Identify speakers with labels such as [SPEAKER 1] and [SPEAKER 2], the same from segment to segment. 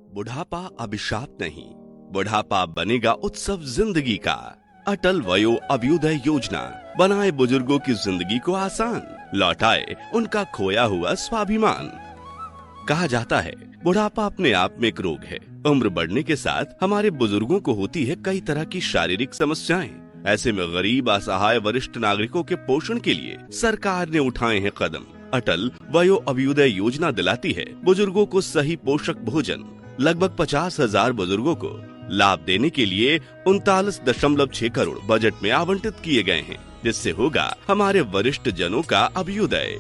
[SPEAKER 1] बुढ़ापा अभिशाप नहीं, बुढ़ापा बनेगा उत्सव जिंदगी का। अटल वयो अभ्युदय योजना बनाए बुजुर्गों की जिंदगी को आसान, लौटाए उनका खोया हुआ स्वाभिमान। कहा जाता है बुढ़ापा अपने आप में एक रोग है। उम्र बढ़ने के साथ हमारे बुजुर्गों को होती है कई तरह की शारीरिक समस्याएं। ऐसे में गरीब, असहाय, वरिष्ठ नागरिकों के पोषण के लिए सरकार ने उठाए हैं कदम। अटल वयो अभ्युदय योजना दिलाती है बुजुर्गों को सही पोषक भोजन। लगभग 50,000 बुजुर्गों को लाभ देने के लिए 39.6 करोड़ बजट में आवंटित किए गए हैं, जिससे होगा हमारे वरिष्ठ जनों का अभ्युदय।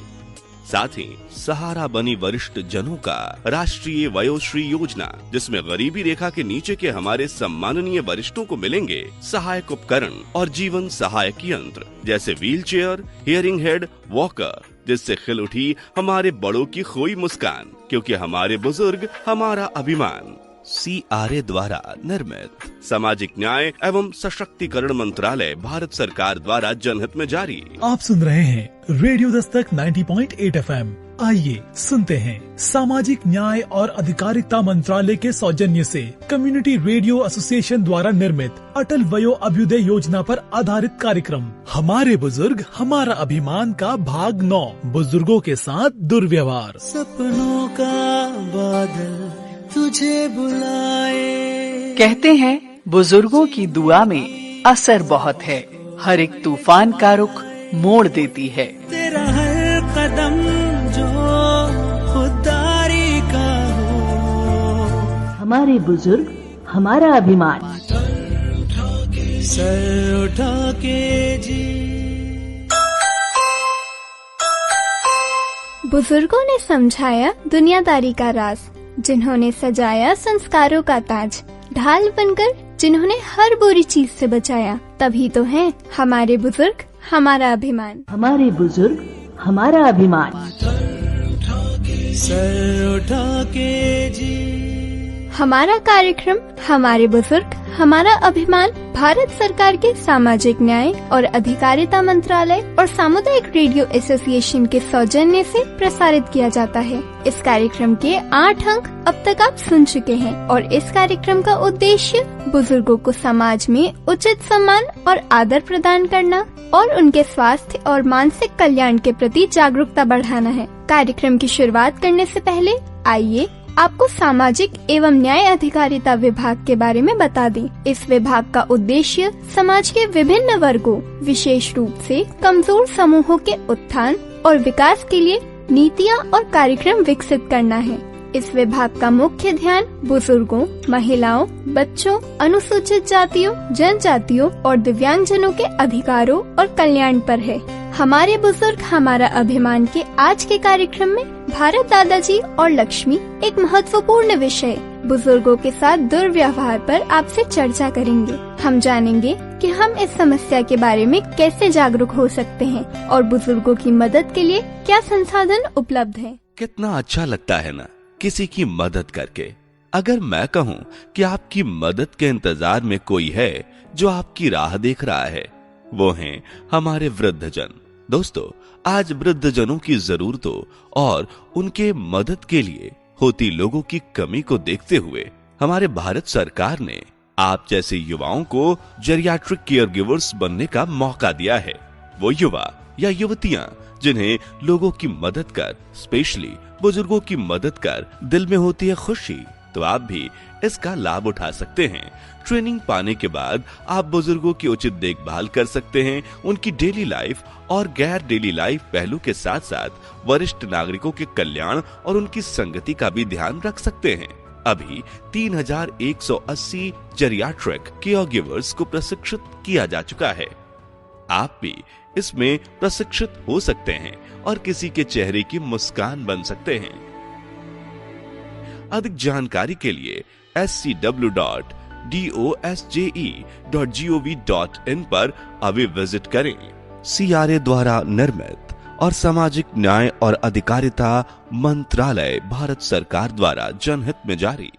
[SPEAKER 1] साथ ही सहारा बनी वरिष्ठ जनों का राष्ट्रीय वयोश्री योजना, जिसमें गरीबी रेखा के नीचे के हमारे सम्माननीय वरिष्ठों को मिलेंगे सहायक उपकरण और जीवन सहायक यंत्र जैसे व्हीलचेयर, हियरिंग हेड, वॉकर, जिससे खिल उठी हमारे बड़ों की खोई मुस्कान, क्योंकि हमारे बुजुर्ग हमारा अभिमान। CRA द्वारा निर्मित, सामाजिक न्याय एवं सशक्तिकरण मंत्रालय, भारत सरकार द्वारा जनहित में जारी।
[SPEAKER 2] आप सुन रहे हैं रेडियो दस्तक 90.8 FM। आइए सुनते हैं सामाजिक न्याय और अधिकारिता मंत्रालय के सौजन्य से कम्युनिटी रेडियो एसोसिएशन द्वारा निर्मित अटल वयो अभ्युदय योजना पर आधारित कार्यक्रम हमारे बुजुर्ग हमारा अभिमान का भाग 9, बुजुर्गों के साथ दुर्व्यवहार।
[SPEAKER 3] सपनों का बादल तुझे बुलाए।
[SPEAKER 4] कहते हैं बुजुर्गों की दुआ में असर बहुत है, हर एक तूफान का रुख मोड़ देती है।
[SPEAKER 3] तेरा हर कदम जो खुदारी का हो,
[SPEAKER 5] हमारे बुजुर्ग हमारा अभिमान।
[SPEAKER 3] सर उठा के जी।
[SPEAKER 6] बुजुर्गों ने समझाया दुनियादारी का राज, जिन्होंने सजाया संस्कारों का ताज, ढाल बनकर जिन्होंने हर बुरी चीज से बचाया, तभी तो हैं हमारे बुजुर्ग हमारा अभिमान।
[SPEAKER 5] हमारे बुजुर्ग हमारा अभिमान।
[SPEAKER 3] सर उठा के जी।
[SPEAKER 6] हमारा कार्यक्रम हमारे बुजुर्ग हमारा अभिमान भारत सरकार के सामाजिक न्याय और अधिकारिता मंत्रालय और सामुदायिक रेडियो एसोसिएशन के सौजन्य से प्रसारित किया जाता है। इस कार्यक्रम के 8 अंक अब तक आप सुन चुके हैं और इस कार्यक्रम का उद्देश्य बुजुर्गों को समाज में उचित सम्मान और आदर प्रदान करना और उनके स्वास्थ्य और मानसिक कल्याण के प्रति जागरूकता बढ़ाना है। कार्यक्रम की शुरुआत करने से पहले आइए आपको सामाजिक एवं न्याय अधिकारिता विभाग के बारे में बता दें। इस विभाग का उद्देश्य समाज के विभिन्न वर्गों, विशेष रूप से कमजोर समूहों के उत्थान और विकास के लिए नीतियां और कार्यक्रम विकसित करना है। इस विभाग का मुख्य ध्यान बुजुर्गों, महिलाओं, बच्चों, अनुसूचित जातियों, जनजातियों और दिव्यांगजनों के अधिकारों और कल्याण पर है। हमारे बुजुर्ग हमारा अभिमान के आज के कार्यक्रम में भारत दादाजी और लक्ष्मी एक महत्वपूर्ण विषय बुजुर्गों के साथ दुर्व्यवहार पर आपसे चर्चा करेंगे। हम जानेंगे कि हम इस समस्या के बारे में कैसे जागरूक हो सकते हैं और बुजुर्गों की मदद के लिए क्या संसाधन उपलब्ध हैं।
[SPEAKER 1] कितना अच्छा लगता है ना किसी की मदद करके। अगर मैं कहूँ कि आपकी मदद के इंतजार में कोई है जो आपकी राह देख रहा है, वो हैं हमारे वृद्धजन। दोस्तों, आज वृद्धजनों की जरूरतों और उनके मदद के लिए होती लोगों की कमी को देखते हुए हमारे भारत सरकार ने आप जैसे युवाओं को जेरियाट्रिक केयर गिवर्स बनने का मौका दिया है। वो युवा या युवतियां जिन्हें लोगों की मदद कर, स्पेशली बुजुर्गों की मदद कर दिल में होती है खुशी, तो आप भी इसका लाभ उठा सकते हैं। ट्रेनिंग पाने के बाद आप बुजुर्गों की उचित देखभाल कर सकते हैं। उनकी डेली लाइफ और गैर डेली लाइफ पहलू के साथ साथ वरिष्ठ नागरिकों के कल्याण और उनकी संगति का भी ध्यान रख सकते हैं। अभी 3180 जेरियाट्रिक केयर गिवर्स को प्रशिक्षित किया जा चुका है। आप भी इसमें प्रशिक्षित हो सकते हैं और किसी के चेहरे की मुस्कान बन सकते हैं। अधिक जानकारी के लिए scw.dosje.gov.in पर अभी विजिट करें। CRA द्वारा निर्मित और सामाजिक न्याय और अधिकारिता मंत्रालय, भारत सरकार द्वारा जनहित में जारी।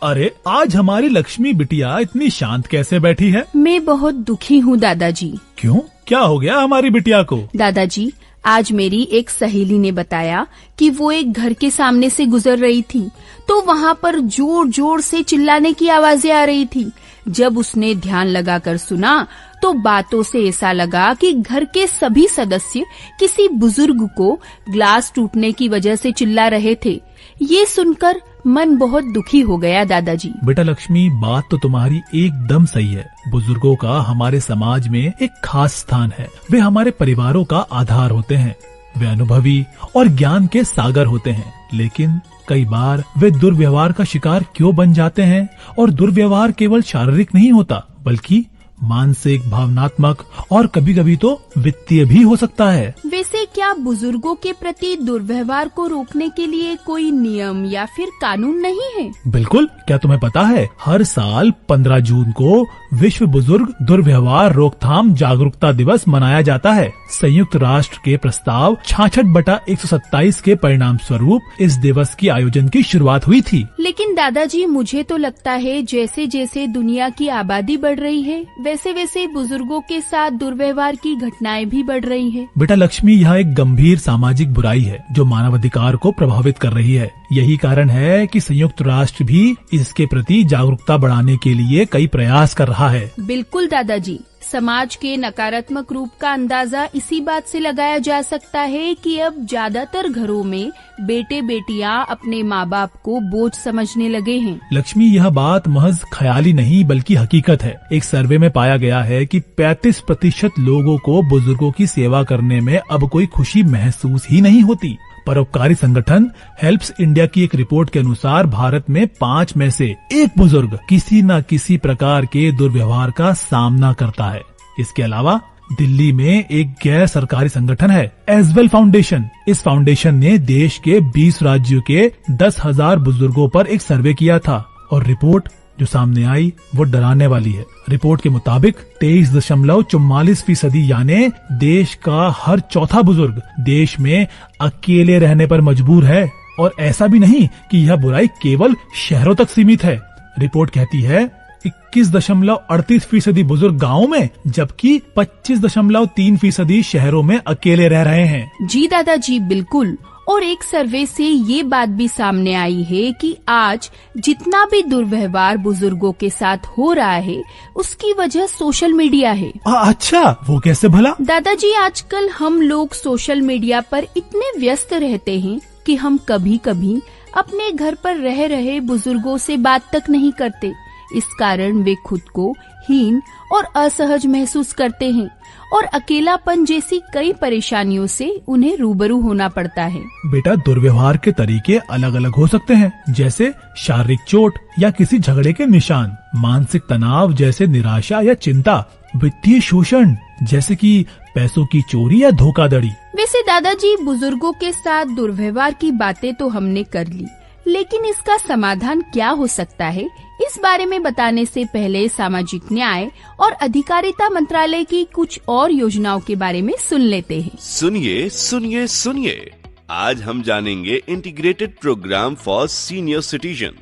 [SPEAKER 2] अरे आज हमारी लक्ष्मी बिटिया इतनी शांत कैसे बैठी है?
[SPEAKER 7] मैं बहुत दुखी हूँ दादाजी।
[SPEAKER 2] क्यों, क्या हो गया हमारी बिटिया को?
[SPEAKER 7] दादाजी, आज मेरी एक सहेली ने बताया कि वो एक घर के सामने से गुजर रही थी तो वहाँ पर जोर जोर से चिल्लाने की आवाजें आ रही थी। जब उसने ध्यान लगाकर सुना तो बातों से ऐसा लगा कि घर के सभी सदस्य किसी बुजुर्ग को ग्लास टूटने की वजह से चिल्ला रहे थे। ये सुनकर मन बहुत दुखी हो गया दादाजी।
[SPEAKER 2] बेटा लक्ष्मी, बात तो तुम्हारी एकदम सही है। बुजुर्गों का हमारे समाज में एक खास स्थान है। वे हमारे परिवारों का आधार होते हैं। वे अनुभवी और ज्ञान के सागर होते हैं, लेकिन कई बार वे दुर्व्यवहार का शिकार क्यों बन जाते हैं? और दुर्व्यवहार केवल शारीरिक नहीं होता, बल्कि मानसिक, भावनात्मक और कभी कभी तो वित्तीय भी हो सकता है।
[SPEAKER 7] वैसे क्या बुजुर्गों के प्रति दुर्व्यवहार को रोकने के लिए कोई नियम या फिर कानून नहीं है?
[SPEAKER 2] बिल्कुल। क्या तुम्हें पता है, हर साल 15 जून को विश्व बुजुर्ग दुर्व्यवहार रोकथाम जागरूकता दिवस मनाया जाता है। संयुक्त राष्ट्र के प्रस्ताव 66/127 के परिणाम स्वरूप इस दिवस की आयोजन की शुरुआत हुई थी।
[SPEAKER 7] लेकिन दादाजी, मुझे तो लगता है जैसे जैसे दुनिया की आबादी बढ़ रही है वैसे वैसे बुजुर्गों के साथ दुर्व्यवहार की घटनाएं भी बढ़ रही है।
[SPEAKER 2] बेटा लक्ष्मी, यह एक गंभीर सामाजिक बुराई है जो मानवाधिकार को प्रभावित कर रही है। यही कारण है कि संयुक्त राष्ट्र भी इसके प्रति जागरूकता बढ़ाने के लिए कई प्रयास कर रहा है।
[SPEAKER 7] बिल्कुल दादाजी, समाज के नकारात्मक रूप का अंदाजा इसी बात से लगाया जा सकता है कि अब ज्यादातर घरों में बेटे बेटियां अपने माँ बाप को बोझ समझने लगे हैं।
[SPEAKER 2] लक्ष्मी, यह बात महज ख्याली नहीं बल्कि हकीकत है। एक सर्वे में पाया गया है कि 35% लोगों को बुजुर्गों की सेवा करने में अब कोई खुशी महसूस ही नहीं होती। परोपकारी संगठन हेल्प्स इंडिया की एक रिपोर्ट के अनुसार भारत में 5 में से 1 बुजुर्ग किसी न किसी प्रकार के दुर्व्यवहार का सामना करता है। इसके अलावा दिल्ली में एक गैर सरकारी संगठन है, एजवेल फाउंडेशन। इस फाउंडेशन ने देश के 20 राज्यों के 10,000 बुजुर्गों पर एक सर्वे किया था और रिपोर्ट जो सामने आई वो डराने वाली है। रिपोर्ट के मुताबिक 23.44% यानी देश का हर चौथा बुजुर्ग देश में अकेले रहने पर मजबूर है। और ऐसा भी नहीं कि यह बुराई केवल शहरों तक सीमित है। रिपोर्ट कहती है 21.38% बुजुर्ग गाँव में, जबकि 25.3% शहरों में अकेले रह रहे हैं।
[SPEAKER 7] जी दादाजी, बिल्कुल। और एक सर्वे से ये बात भी सामने आई है कि आज जितना भी दुर्व्यवहार बुजुर्गों के साथ हो रहा है उसकी वजह सोशल मीडिया है।
[SPEAKER 2] अच्छा, वो कैसे भला?
[SPEAKER 7] दादाजी, आजकल हम लोग सोशल मीडिया पर इतने व्यस्त रहते हैं कि हम कभी कभी अपने घर पर रह रहे बुजुर्गों से बात तक नहीं करते। इस कारण वे खुद को हीन और असहज महसूस करते हैं और अकेलापन जैसी कई परेशानियों से उन्हें रूबरू होना पड़ता है।
[SPEAKER 2] बेटा, दुर्व्यवहार के तरीके अलग अलग हो सकते हैं, जैसे शारीरिक चोट या किसी झगड़े के निशान, मानसिक तनाव जैसे निराशा या चिंता, वित्तीय शोषण जैसे कि पैसों की चोरी या धोखाधड़ी।
[SPEAKER 7] वैसे दादाजी, बुजुर्गों के साथ दुर्व्यवहार की बातें तो हमने कर ली, लेकिन इसका समाधान क्या हो सकता है, इस बारे में बताने से पहले सामाजिक न्याय और अधिकारिता मंत्रालय की कुछ और योजनाओं के बारे में सुन लेते हैं।
[SPEAKER 1] सुनिए सुनिए सुनिए, आज हम जानेंगे integrated programme for senior citizen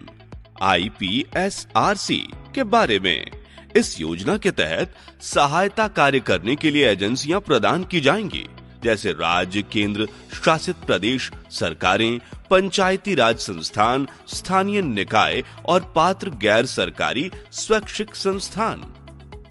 [SPEAKER 1] IPSRC के बारे में। इस योजना के तहत सहायता कार्य करने के लिए एजेंसियां प्रदान की जाएंगी, जैसे राज्य, केंद्र शासित प्रदेश सरकारें, पंचायती राज संस्थान, स्थानीय निकाय और पात्र गैर सरकारी स्वैच्छिक संस्थान,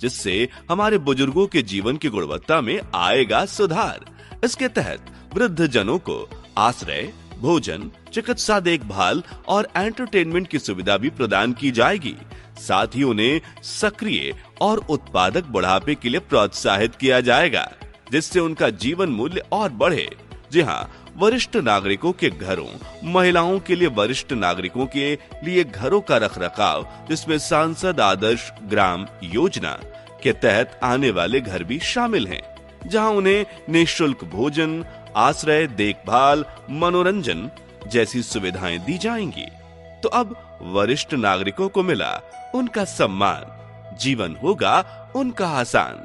[SPEAKER 1] जिससे हमारे बुजुर्गों के जीवन की गुणवत्ता में आएगा सुधार। इसके तहत वृद्ध जनों को आश्रय, भोजन, चिकित्सा देखभाल और एंटरटेनमेंट की सुविधा भी प्रदान की जाएगी। साथ ही उन्हें सक्रिय और उत्पादक बुढ़ापे के लिए प्रोत्साहित किया जाएगा, जिससे उनका जीवन मूल्य और बढ़े। जी हाँ, वरिष्ठ नागरिकों के घरों, महिलाओं के लिए वरिष्ठ नागरिकों के लिए घरों का रखरखाव, जिसमें सांसद आदर्श ग्राम योजना के तहत आने वाले घर भी शामिल हैं, जहां उन्हें निःशुल्क भोजन, आश्रय, देखभाल, मनोरंजन जैसी सुविधाएं दी जाएंगी। तो अब वरिष्ठ नागरिकों को मिला उनका सम्मान, जीवन होगा उनका आसान।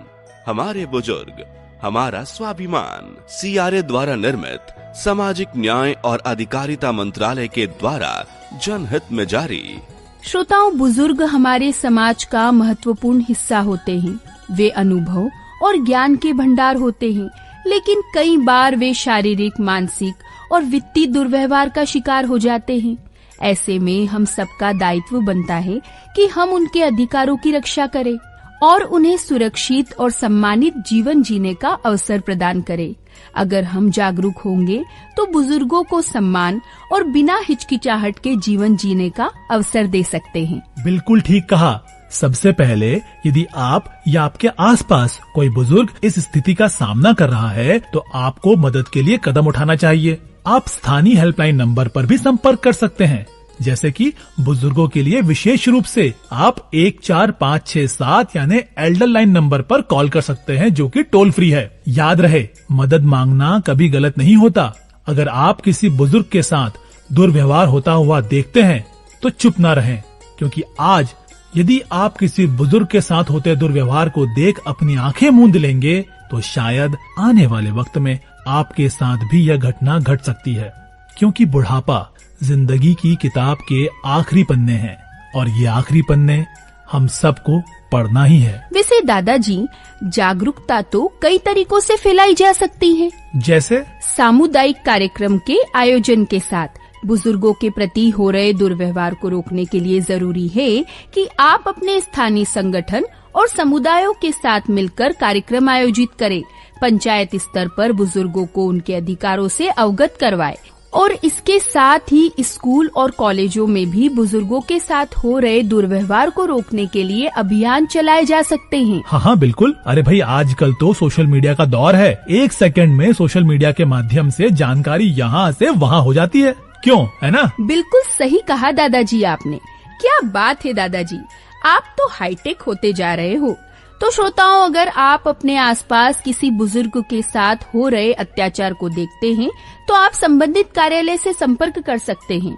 [SPEAKER 1] हमारे बुजुर्ग, हमारा स्वाभिमान। CRA द्वारा निर्मित सामाजिक न्याय और अधिकारिता मंत्रालय के द्वारा जनहित में जारी।
[SPEAKER 7] श्रोताओं, बुजुर्ग हमारे समाज का महत्वपूर्ण हिस्सा होते हैं। वे अनुभव और ज्ञान के भंडार होते हैं, लेकिन कई बार वे शारीरिक, मानसिक और वित्तीय दुर्व्यवहार का शिकार हो जाते हैं। ऐसे में हम सबका दायित्व बनता है कि हम उनके अधिकारों की रक्षा करें और उन्हें सुरक्षित और सम्मानित जीवन जीने का अवसर प्रदान करें। अगर हम जागरूक होंगे तो बुजुर्गों को सम्मान और बिना हिचकिचाहट के जीवन जीने का अवसर दे सकते हैं।
[SPEAKER 2] बिल्कुल ठीक कहा। सबसे पहले यदि आप या आपके आसपास कोई बुजुर्ग इस स्थिति का सामना कर रहा है तो आपको मदद के लिए कदम उठाना चाहिए। आप स्थानीय हेल्पलाइन नंबर पर भी संपर्क कर सकते हैं, जैसे कि बुजुर्गों के लिए विशेष रूप से आप 14567 यानी एल्डर लाइन नंबर पर कॉल कर सकते हैं, जो कि टोल फ्री है। याद रहे, मदद मांगना कभी गलत नहीं होता। अगर आप किसी बुजुर्ग के साथ दुर्व्यवहार होता हुआ देखते हैं तो चुप न रहें, क्योंकि आज यदि आप किसी बुजुर्ग के साथ होते दुर्व्यवहार को देख अपनी आंखें मूंद लेंगे तो शायद आने वाले वक्त में आपके साथ भी यह घटना घट सकती है, क्योंकि बुढ़ापा जिंदगी की किताब के आखिरी पन्ने हैं और ये आखिरी पन्ने हम सबको पढ़ना ही है।
[SPEAKER 7] वैसे दादाजी, जागरूकता तो कई तरीकों से फैलाई जा सकती है,
[SPEAKER 2] जैसे
[SPEAKER 7] सामुदायिक कार्यक्रम के आयोजन के साथ। बुजुर्गों के प्रति हो रहे दुर्व्यवहार को रोकने के लिए जरूरी है कि आप अपने स्थानीय संगठन और समुदायों के साथ मिलकर कार्यक्रम आयोजित करें। पंचायत स्तर पर बुजुर्गों को उनके अधिकारों से अवगत करवाएं और इसके साथ ही स्कूल और कॉलेजों में भी बुजुर्गों के साथ हो रहे दुर्व्यवहार को रोकने के लिए अभियान चलाए जा सकते हैं।
[SPEAKER 2] हाँ, बिल्कुल। अरे भाई, आजकल तो सोशल मीडिया का दौर है। 1 सेकंड में सोशल मीडिया के माध्यम से जानकारी यहाँ से वहाँ हो जाती है, क्यों, है ना?
[SPEAKER 7] बिल्कुल सही कहा दादाजी आपने। क्या बात है दादाजी, आप तो हाईटेक होते जा रहे हो। तो श्रोताओं, अगर आप अपने आसपास किसी बुजुर्ग के साथ हो रहे अत्याचार को देखते हैं तो आप संबंधित कार्यालय से संपर्क कर सकते हैं।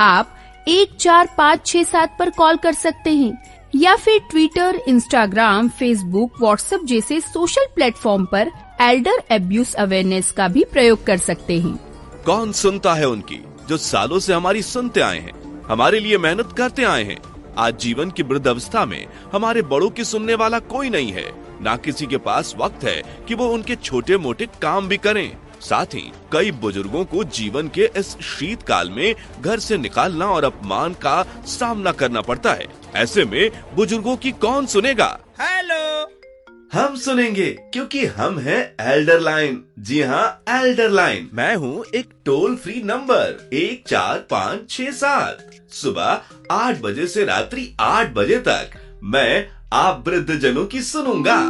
[SPEAKER 7] आप 14567 पर कॉल कर सकते हैं या फिर ट्विटर, इंस्टाग्राम, फेसबुक, व्हाट्सएप जैसे सोशल प्लेटफॉर्म पर एल्डर अब्यूज अवेयरनेस का भी प्रयोग कर सकते हैं।
[SPEAKER 1] कौन सुनता है उनकी, जो सालों से हमारी सुनते आए हैं, हमारे लिए मेहनत करते आए हैं। आज जीवन की वृद्धावस्था में हमारे बड़ों की सुनने वाला कोई नहीं है, ना किसी के पास वक्त है कि वो उनके छोटे मोटे काम भी करें। साथ ही कई बुजुर्गों को जीवन के इस शीतकाल में घर से निकालना और अपमान का सामना करना पड़ता है। ऐसे में बुजुर्गों की कौन सुनेगा?
[SPEAKER 3] हेलो,
[SPEAKER 1] हम सुनेंगे, क्योंकि हम हैं एल्डर लाइन। जी हाँ, एल्डर लाइन। मैं हूँ एक टोल फ्री नंबर 14567। सुबह 8 बजे से रात्रि 8 बजे तक मैं आप वृद्ध जनों की सुनूंगा।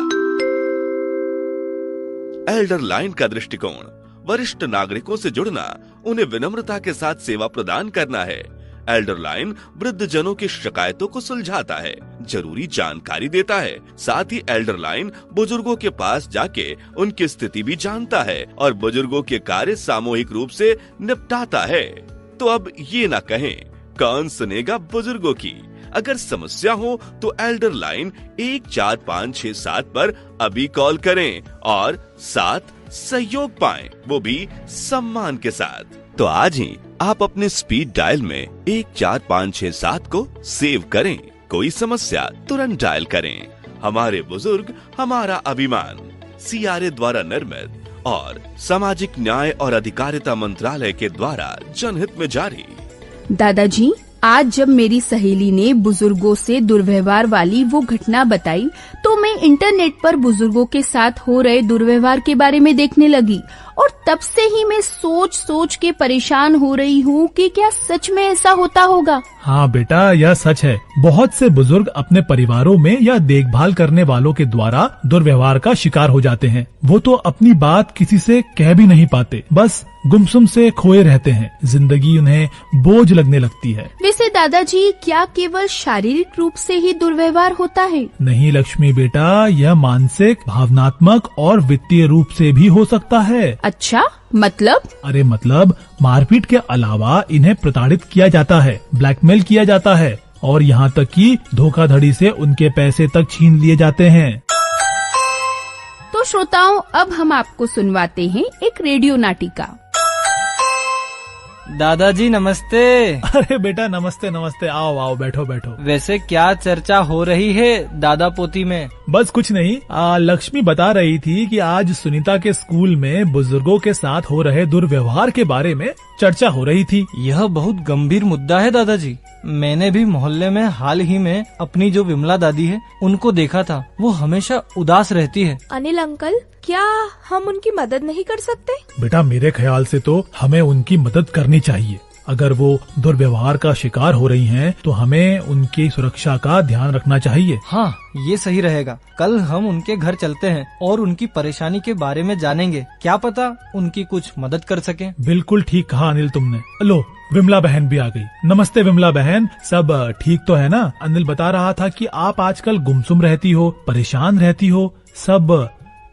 [SPEAKER 1] एल्डर लाइन का दृष्टिकोण वरिष्ठ नागरिकों से जुड़ना, उन्हें विनम्रता के साथ सेवा प्रदान करना है। एल्डर लाइन वृद्ध जनों की शिकायतों को सुलझाता है, जरूरी जानकारी देता है। साथ ही एल्डर लाइन बुजुर्गों के पास जाके उनकी स्थिति भी जानता है और बुजुर्गों के कार्य सामूहिक रूप से निपटाता है। तो अब ये ना कहें, कौन सुनेगा बुजुर्गों की? अगर समस्या हो तो एल्डर लाइन 14567 पर अभी कॉल करें और साथ सहयोग पाएं, वो भी सम्मान के साथ। तो आज ही आप अपने स्पीड डायल में 14567 को सेव करें। कोई समस्या तुरंत डायल करें। हमारे बुजुर्ग, हमारा अभिमान। CRA द्वारा निर्मित और सामाजिक न्याय और अधिकारिता मंत्रालय के द्वारा जनहित में जारी।
[SPEAKER 7] दादाजी, आज जब मेरी सहेली ने बुजुर्गों से दुर्व्यवहार वाली वो घटना बताई तो मैं इंटरनेट पर बुजुर्गों के साथ हो रहे दुर्व्यवहार के बारे में देखने लगी और तब से ही मैं सोच के परेशान हो रही हूँ कि क्या सच में ऐसा होता होगा।
[SPEAKER 2] हाँ बेटा, यह सच है। बहुत से बुजुर्ग अपने परिवारों में या देखभाल करने वालों के द्वारा दुर्व्यवहार का शिकार हो जाते हैं। वो तो अपनी बात किसी से कह भी नहीं पाते, बस गुमसुम से खोए रहते हैं। जिंदगी उन्हें बोझ लगने लगती है।
[SPEAKER 7] वैसे दादाजी, क्या केवल शारीरिक रूप से ही दुर्व्यवहार होता है?
[SPEAKER 2] नहीं लक्ष्मी बेटा, यह मानसिक, भावनात्मक और वित्तीय रूप से भी हो सकता है।
[SPEAKER 7] अच्छा, मतलब?
[SPEAKER 2] अरे मतलब मारपीट के अलावा इन्हें प्रताड़ित किया जाता है, ब्लैकमेल किया जाता है और यहाँ तक कि धोखाधड़ी से उनके पैसे तक छीन लिए जाते हैं।
[SPEAKER 7] तो श्रोताओं, अब हम आपको सुनवाते हैं एक रेडियो नाटिका।
[SPEAKER 3] दादाजी नमस्ते।
[SPEAKER 2] अरे बेटा, नमस्ते नमस्ते। आओ आओ, बैठो बैठो।
[SPEAKER 3] वैसे क्या चर्चा हो रही है दादा पोती में?
[SPEAKER 2] बस कुछ नहीं, लक्ष्मी बता रही थी कि आज सुनीता के स्कूल में बुजुर्गों के साथ हो रहे दुर्व्यवहार के बारे में चर्चा हो रही थी।
[SPEAKER 3] यह बहुत गंभीर मुद्दा है दादाजी। मैंने भी मोहल्ले में हाल ही में अपनी जो विमला दादी है उनको देखा था। वो हमेशा उदास रहती है।
[SPEAKER 8] अनिल अंकल, क्या हम उनकी मदद नहीं कर सकते?
[SPEAKER 2] बेटा, मेरे ख्याल से तो हमें उनकी मदद करनी चाहिए। अगर वो दुर्व्यवहार का शिकार हो रही हैं, तो हमें उनकी सुरक्षा का ध्यान रखना चाहिए।
[SPEAKER 3] हाँ, ये सही रहेगा। कल हम उनके घर चलते हैं और उनकी परेशानी के बारे में जानेंगे। क्या पता उनकी कुछ मदद कर सके।
[SPEAKER 2] बिल्कुल ठीक कहा अनिल तुमने। लो, विमला बहन भी आ गई। नमस्ते विमला बहन, सब ठीक तो है ना? अनिल बता रहा था कि आप आजकल गुमसुम रहती हो, परेशान रहती हो, सब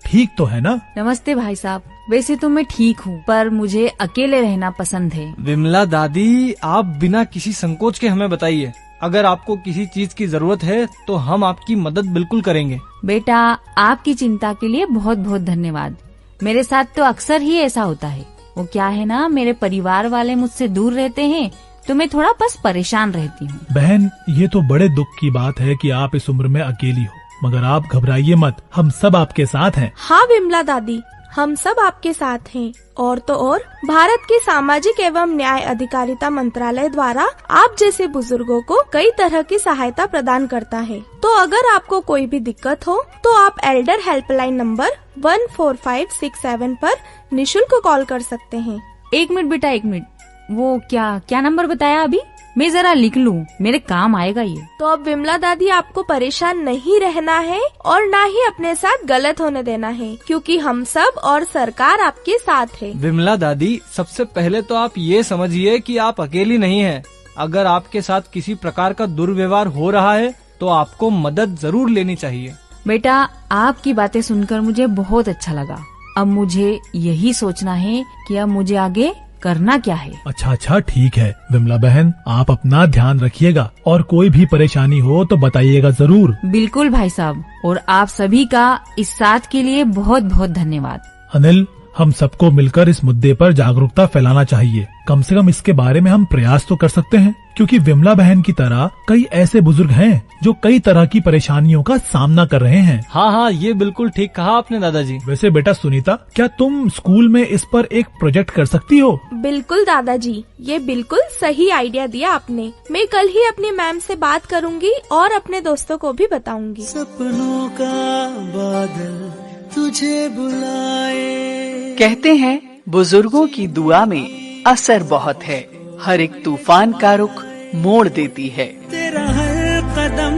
[SPEAKER 2] ठीक तो है ना?
[SPEAKER 9] नमस्ते भाई साहब। वैसे तो मैं ठीक हूँ, पर मुझे अकेले रहना पसंद है।
[SPEAKER 3] विमला दादी, आप बिना किसी संकोच के हमें बताइए। अगर आपको किसी चीज की जरूरत है तो हम आपकी मदद बिल्कुल करेंगे।
[SPEAKER 9] बेटा, आपकी चिंता के लिए बहुत बहुत धन्यवाद। मेरे साथ तो अक्सर ही ऐसा होता है। वो क्या है ना, मेरे परिवार वाले मुझसे दूर रहते हैं, तो मैं थोड़ा बस परेशान रहती हूँ।
[SPEAKER 2] बहन, ये तो बड़े दुख की बात है कि आप इस उम्र में अकेली हो, मगर आप घबराइए मत, हम सब आपके साथ हैं।
[SPEAKER 8] हाँ विमला दादी, हम सब आपके साथ हैं। और तो और, भारत के सामाजिक एवं न्याय अधिकारिता मंत्रालय द्वारा आप जैसे बुजुर्गों को कई तरह की सहायता प्रदान करता है। तो अगर आपको कोई भी दिक्कत हो तो आप एल्डर हेल्पलाइन नंबर 14567 पर निशुल्क कॉल कर सकते हैं।
[SPEAKER 9] एक मिनट बेटा, एक मिनट। वो क्या नंबर बताया अभी? मैं जरा लिख लूं, मेरे काम आएगा ये।
[SPEAKER 8] तो अब विमला दादी, आपको परेशान नहीं रहना है और न ही अपने साथ गलत होने देना है, क्योंकि हम सब और सरकार आपके साथ है।
[SPEAKER 3] विमला दादी, सबसे पहले तो आप ये समझिए कि आप अकेली नहीं हैं। अगर आपके साथ किसी प्रकार का दुर्व्यवहार हो रहा है तो आपको मदद जरूर लेनी चाहिए।
[SPEAKER 9] बेटा, आपकी बातें सुनकर मुझे बहुत अच्छा लगा। अब मुझे यही सोचना है कि अब मुझे आगे करना क्या है।
[SPEAKER 2] अच्छा, ठीक है विमला बहन, आप अपना ध्यान रखिएगा और कोई भी परेशानी हो तो बताइएगा जरूर।
[SPEAKER 9] बिल्कुल भाई साहब, और आप सभी का इस साथ के लिए बहुत बहुत धन्यवाद।
[SPEAKER 2] अनिल, हम सबको मिलकर इस मुद्दे पर जागरूकता फैलाना चाहिए। कम से कम इसके बारे में हम प्रयास तो कर सकते हैं, क्योंकि विमला बहन की तरह कई ऐसे बुजुर्ग हैं जो कई तरह की परेशानियों का सामना कर रहे हैं।
[SPEAKER 3] हाँ, ये बिल्कुल ठीक कहा आपने दादाजी।
[SPEAKER 2] वैसे बेटा सुनीता, क्या तुम स्कूल में इस पर एक प्रोजेक्ट कर सकती हो?
[SPEAKER 8] बिल्कुल दादाजी, ये बिल्कुल सही आइडिया दिया आपने। मैं कल ही अपनी मैम से बात करूंगी और अपने दोस्तों को भी बताऊंगी।
[SPEAKER 10] सपनों का बादल तुझे बुलाए।
[SPEAKER 4] कहते हैं बुजुर्गों की दुआ में असर बहुत है। हर एक तूफान का रुख मोड़ देती है।
[SPEAKER 10] तेरा हर कदम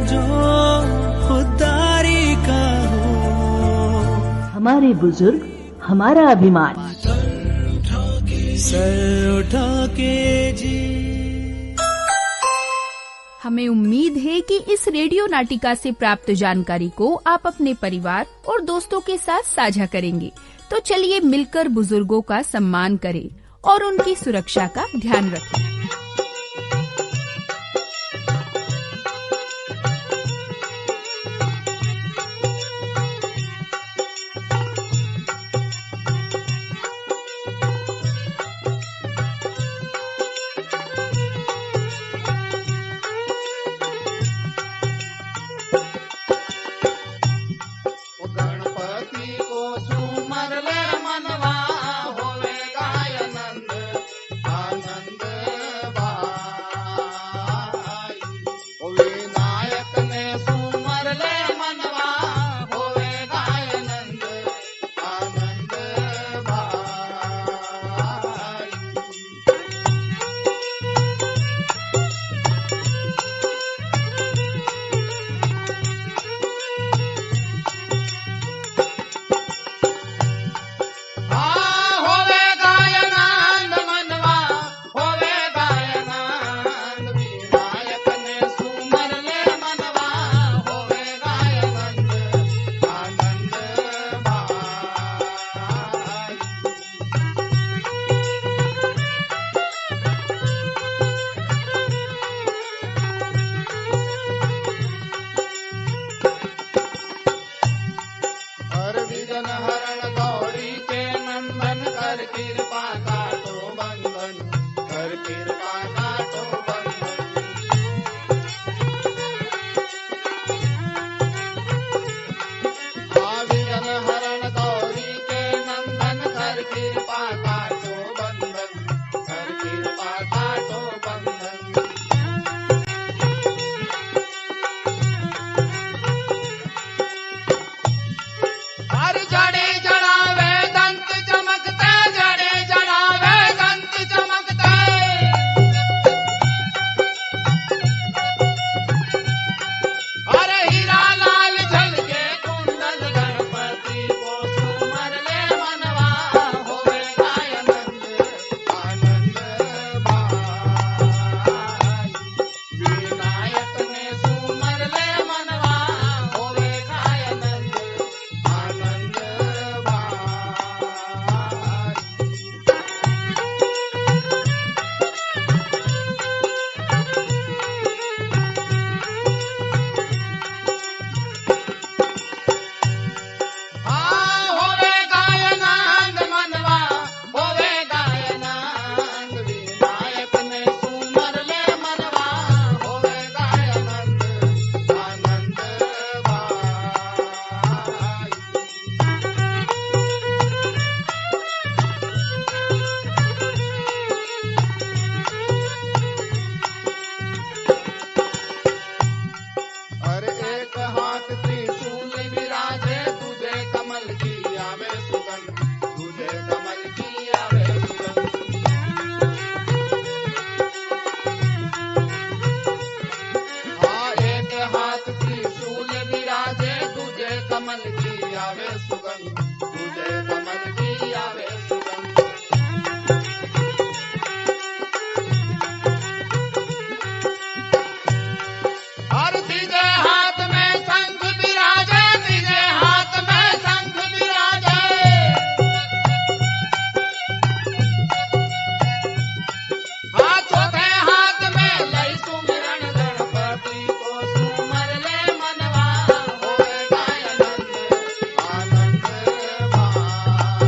[SPEAKER 10] जो खुदारी का हो।
[SPEAKER 5] हमारे बुजुर्ग हमारा अभिमान।
[SPEAKER 10] सर उठा के जी।
[SPEAKER 7] हमें उम्मीद है कि इस रेडियो नाटिका से प्राप्त जानकारी को आप अपने परिवार और दोस्तों के साथ साझा करेंगे। तो चलिए मिलकर बुजुर्गों का सम्मान करें और उनकी सुरक्षा का ध्यान रखें।
[SPEAKER 11] मनवा होवे गाय आनंद आनंद तीजे हाथ त्रिशूल विराजे, तुझे कमल की आवे सुगंध, तुझे कमल की आवे सुगंध। और तीजे हाथ में शंख विराजे, तीजे हाथ में शंख विराजे। हाँ चौथे हाथ में लई सुमिरन, गणपति को सुमर ले मनवा, होए आनंद आनंद भान।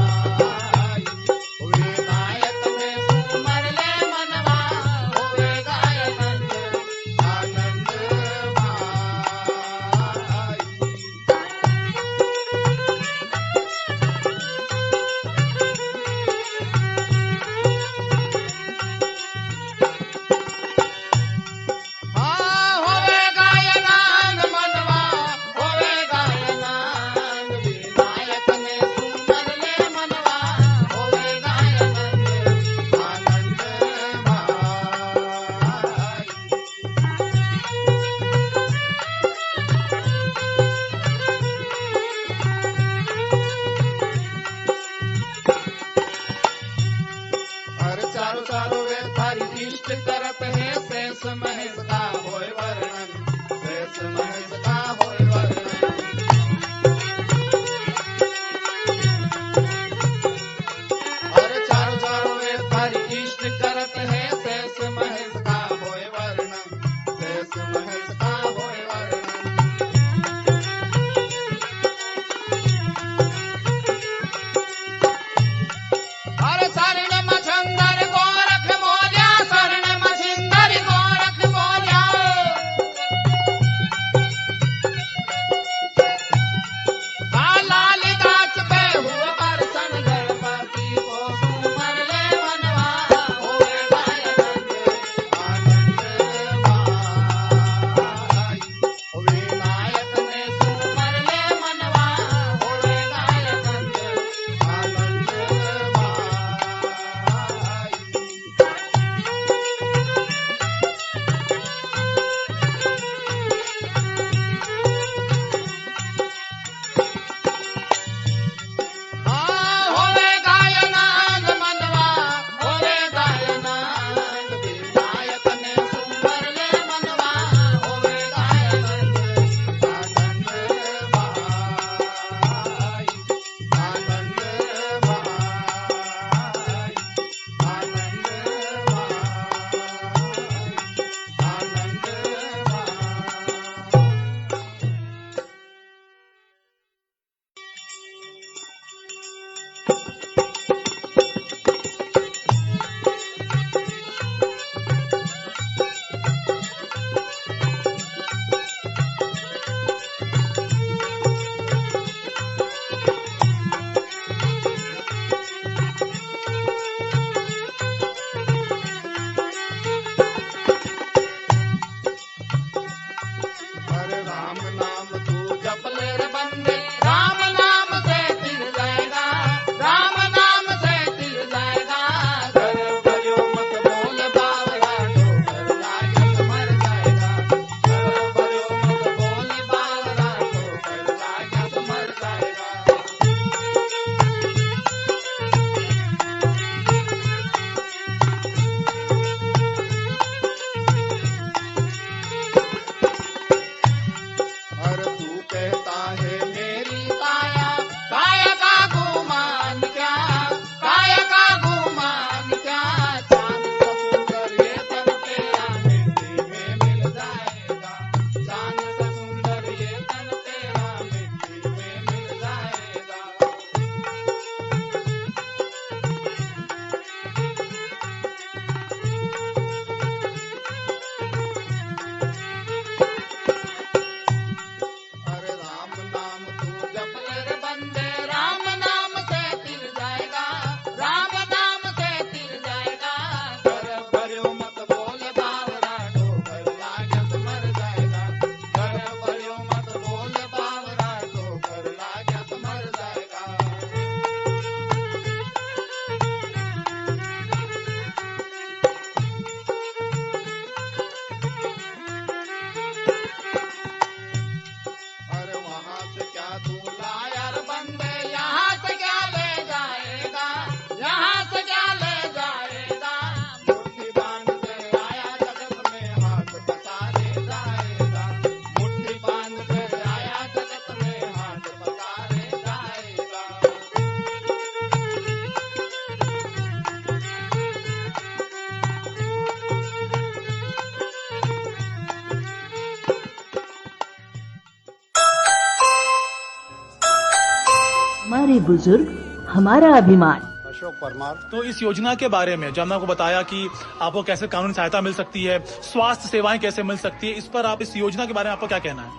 [SPEAKER 5] हमारे बुजुर्ग हमारा अभिमान।
[SPEAKER 12] अशोक परमार।
[SPEAKER 2] तो इस योजना के बारे में जो हमने आपको बताया कि आपको कैसे कानूनी सहायता मिल सकती है, स्वास्थ्य सेवाएं कैसे मिल सकती है, इस पर आप इस योजना के बारे में आपका क्या कहना है?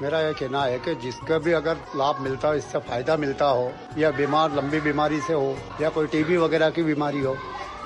[SPEAKER 12] मेरा यह कहना है कि जिसका भी अगर लाभ मिलता हो, इससे फायदा मिलता हो, या बीमार लंबी बीमारी से हो या कोई टीबी वगैरह की बीमारी हो,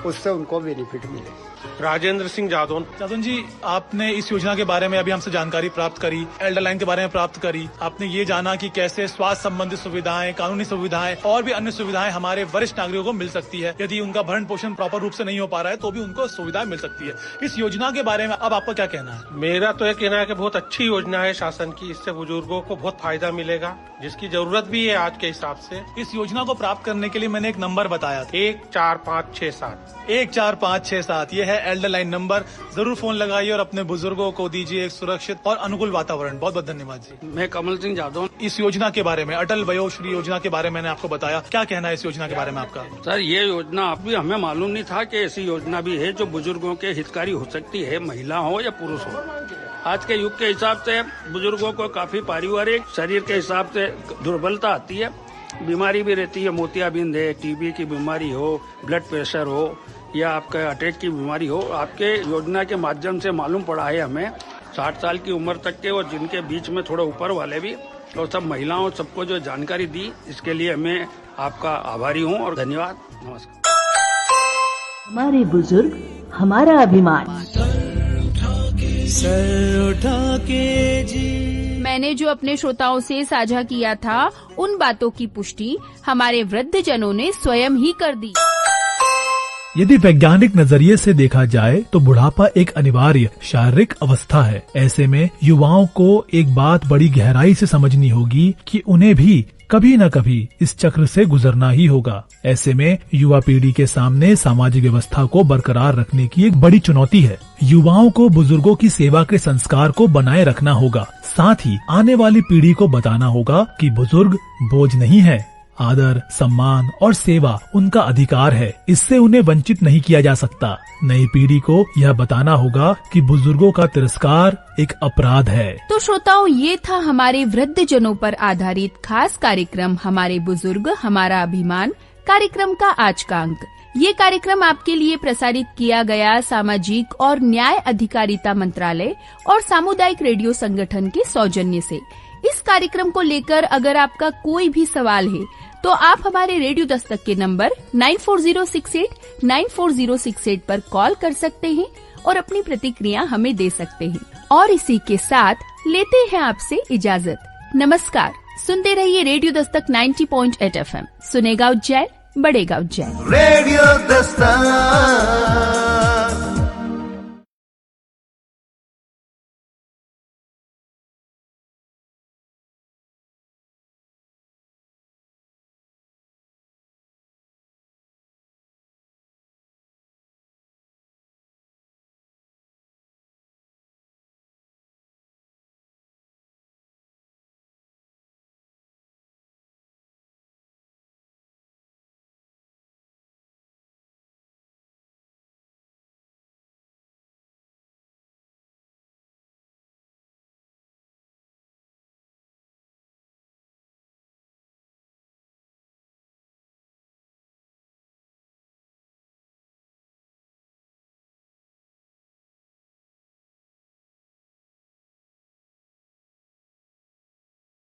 [SPEAKER 12] उससे उनको बेनिफिट मिले।
[SPEAKER 13] राजेंद्र सिंह जादौन।
[SPEAKER 2] जादौन जी, आपने इस योजना के बारे में अभी हमसे जानकारी प्राप्त करी, एल्डर लाइन के बारे में प्राप्त करी, आपने ये जाना कि कैसे स्वास्थ्य संबंधित सुविधाएं, कानूनी सुविधाएं और भी अन्य सुविधाएं हमारे वरिष्ठ नागरिकों को मिल सकती है। यदि उनका भरण पोषण प्रॉपर रूप से नहीं हो पा रहा है तो भी उनको सुविधाएं मिल सकती है। इस योजना के बारे में अब आपका क्या कहना है?
[SPEAKER 13] मेरा तो यह कहना है कि बहुत अच्छी योजना है शासन की, इससे बुजुर्गों को बहुत फायदा मिलेगा, जिसकी जरूरत भी है आज के हिसाब से।
[SPEAKER 2] इस योजना को प्राप्त करने के लिए मैंने एक नंबर बताया था,
[SPEAKER 13] 14567।
[SPEAKER 2] 14567 ये है एल्डर लाइन नंबर। जरूर फोन लगाइए और अपने बुजुर्गों को दीजिए एक सुरक्षित और अनुकूल वातावरण। बहुत बहुत धन्यवाद जी।
[SPEAKER 14] मैं कमल सिंह जादौन।
[SPEAKER 2] इस योजना के बारे में, अटल वयोश्री योजना के बारे में मैंने आपको बताया, क्या कहना है इस योजना के बारे में आपका?
[SPEAKER 14] सर, ये योजना अभी हमें मालूम नहीं था कि ऐसी योजना भी है जो बुजुर्गों के हितकारी हो सकती है, महिला हो या पुरुष हो। आज के युग के हिसाब से बुजुर्गों को काफी पारिवारिक शरीर के हिसाब से दुर्बलता आती है, बीमारी भी रहती है, मोतियाबिंद है, टीबी की बीमारी हो, ब्लड प्रेशर हो या आपका अटैक की बीमारी हो। आपके योजना के माध्यम से मालूम पड़ा है हमें 60 साल की उम्र तक के और जिनके बीच में थोड़ा ऊपर वाले भी, और सब महिलाओं सबको जो जानकारी दी, इसके लिए मैं आपका आभारी हूँ और धन्यवाद। नमस्कार।
[SPEAKER 5] हमारे बुजुर्ग हमारा अभिमान।
[SPEAKER 10] सर उठा के जी।
[SPEAKER 7] मैंने जो अपने श्रोताओं से साझा किया था, उन बातों की पुष्टि हमारे वृद्ध जनों ने स्वयं ही कर दी।
[SPEAKER 2] यदि वैज्ञानिक नजरिए से देखा जाए तो बुढ़ापा एक अनिवार्य शारीरिक अवस्था है। ऐसे में युवाओं को एक बात बड़ी गहराई से समझनी होगी कि उन्हें भी कभी न कभी इस चक्र से गुजरना ही होगा। ऐसे में युवा पीढ़ी के सामने सामाजिक व्यवस्था को बरकरार रखने की एक बड़ी चुनौती है। युवाओं को बुजुर्गों की सेवा के संस्कार को बनाए रखना होगा। साथ ही आने वाली पीढ़ी को बताना होगा कि बुजुर्ग बोझ नहीं है, आदर, सम्मान और सेवा उनका अधिकार है। इससे उन्हें वंचित नहीं किया जा सकता। नई पीढ़ी को यह बताना होगा कि बुजुर्गों का तिरस्कार एक अपराध है।
[SPEAKER 7] तो श्रोताओं, ये था हमारे वृद्ध जनों पर आधारित खास कार्यक्रम हमारे बुजुर्ग हमारा अभिमान कार्यक्रम का आज का अंक। ये कार्यक्रम आपके लिए प्रसारित किया गया सामाजिक और न्याय अधिकारिता मंत्रालय और सामुदायिक रेडियो संगठन के सौजन्य से। इस कार्यक्रम को लेकर अगर आपका कोई भी सवाल है तो आप हमारे रेडियो दस्तक के नंबर 9406894068 पर कॉल कर सकते हैं और अपनी प्रतिक्रिया हमें दे सकते हैं। और इसी के साथ लेते हैं आपसे इजाजत। नमस्कार। सुनते रहिए रेडियो दस्तक 90.8 FM। सुनेगा उज्जैन, बढ़ेगा उज्जैन।
[SPEAKER 10] रेडियो दस्तक।